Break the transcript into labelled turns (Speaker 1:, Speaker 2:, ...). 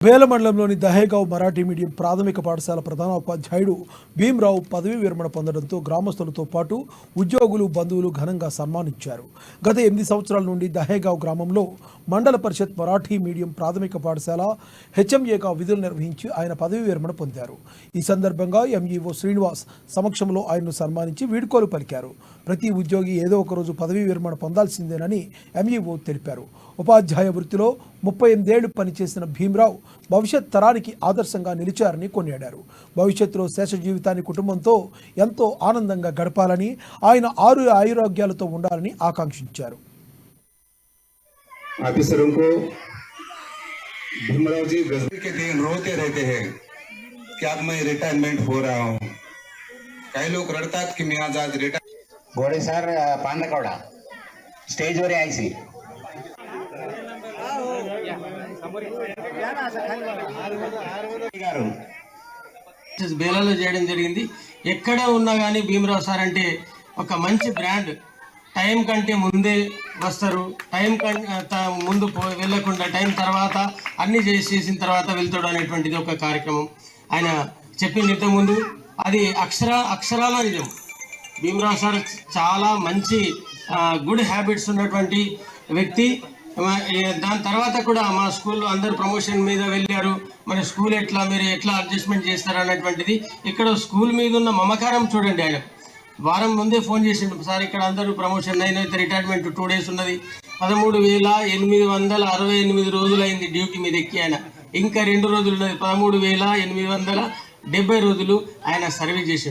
Speaker 1: వేల మండలంలోని దహేగావ్ మరాఠీ మీడియం ప్రాథమిక పాఠశాల ప్రధానోపాధ్యాయుడు భీమరావు పదవీ విరమణ పొందడంతో గ్రామస్తులతో పాటు ఉద్యోగులు బంధువులు ఘనంగా సన్మానించారు. గత 8 సంవత్సరాల నుండి దహేగావ్ గ్రామంలో మండల పరిషత్ మరాఠీ మీడియం ప్రాథమిక పాఠశాల హెచ్ఎంఏగా విధులు నిర్వహించి ఆయన పదవీ విరమణ పొందారు. ఈ సందర్భంగా ఎంఈఓ శ్రీనివాస్ సమక్షంలో ఆయన్ను సన్మానించి వీడ్కోలు పలికారు. ప్రతి ఉద్యోగి ఏదో ఒక రోజు పదవీ విరమణ పొందాల్సిందేనని ఎంఈఓ తెలిపారు. ఉపాధ్యాయ వృత్తిలో 38 ఏళ్లు పనిచేసిన భీమరావు భవిష్యత్ తరానికి ఆదర్శంగా నిలిచారని కొనియాడారు. భవిష్యత్తులో శేష జీవితాన్ని కుటుంబంతో ఎంతో ఆనందంగా గడపాలని, ఆయన ఆరోగ్యాలతో ఉండాలని ఆకాంక్షించారు.
Speaker 2: ऑफिसरों को भीमराव जी गजबी के दिन रोते रहते हैं कि अब मैं रिटायरमेंट हो रहा हूँ. कई लोग रड़तात कि मैं आज रिटायर.
Speaker 3: गोड़े सर पांडकौड़ा स्टेज वर यायची
Speaker 4: బేలాలో చేయడం జరిగింది. ఎక్కడ ఉన్నా కానీ భీమరావు సార్ అంటే ఒక మంచి బ్రాండ్. టైం కంటే ముందే వస్తారు, టైం ముందు వెళ్ళకుండా టైం తర్వాత అన్నీ చేసిన తర్వాత వెళ్తాడు అనేటువంటిది ఒక కార్యక్రమం ఆయన చెప్పింది ఇంతకుముందు. అది అక్షరాల నిజం. భీమరావు సార్ చాలా మంచి గుడ్ హ్యాబిట్స్ ఉన్నటువంటి వ్యక్తి. దాని తర్వాత కూడా మా స్కూల్లో అందరు ప్రమోషన్ మీద వెళ్ళారు. మన స్కూల్ మీరు ఎట్లా అడ్జస్ట్మెంట్ చేస్తారు అన్నటువంటిది ఇక్కడ స్కూల్ మీద ఉన్న మమకారం చూడండి. ఆయన వారం ముందే ఫోన్ చేసిండు, సార్ ఇక్కడ అందరూ ప్రమోషన్ అయినైతే రిటైర్మెంట్ 2 days ఉన్నది. 13,868 రోజులైంది డ్యూటీ మీద ఎక్కి. ఆయన ఇంకా 2 రోజులు ఉన్నది. 13,870 రోజులు ఆయన సర్వీస్ చేసిండు.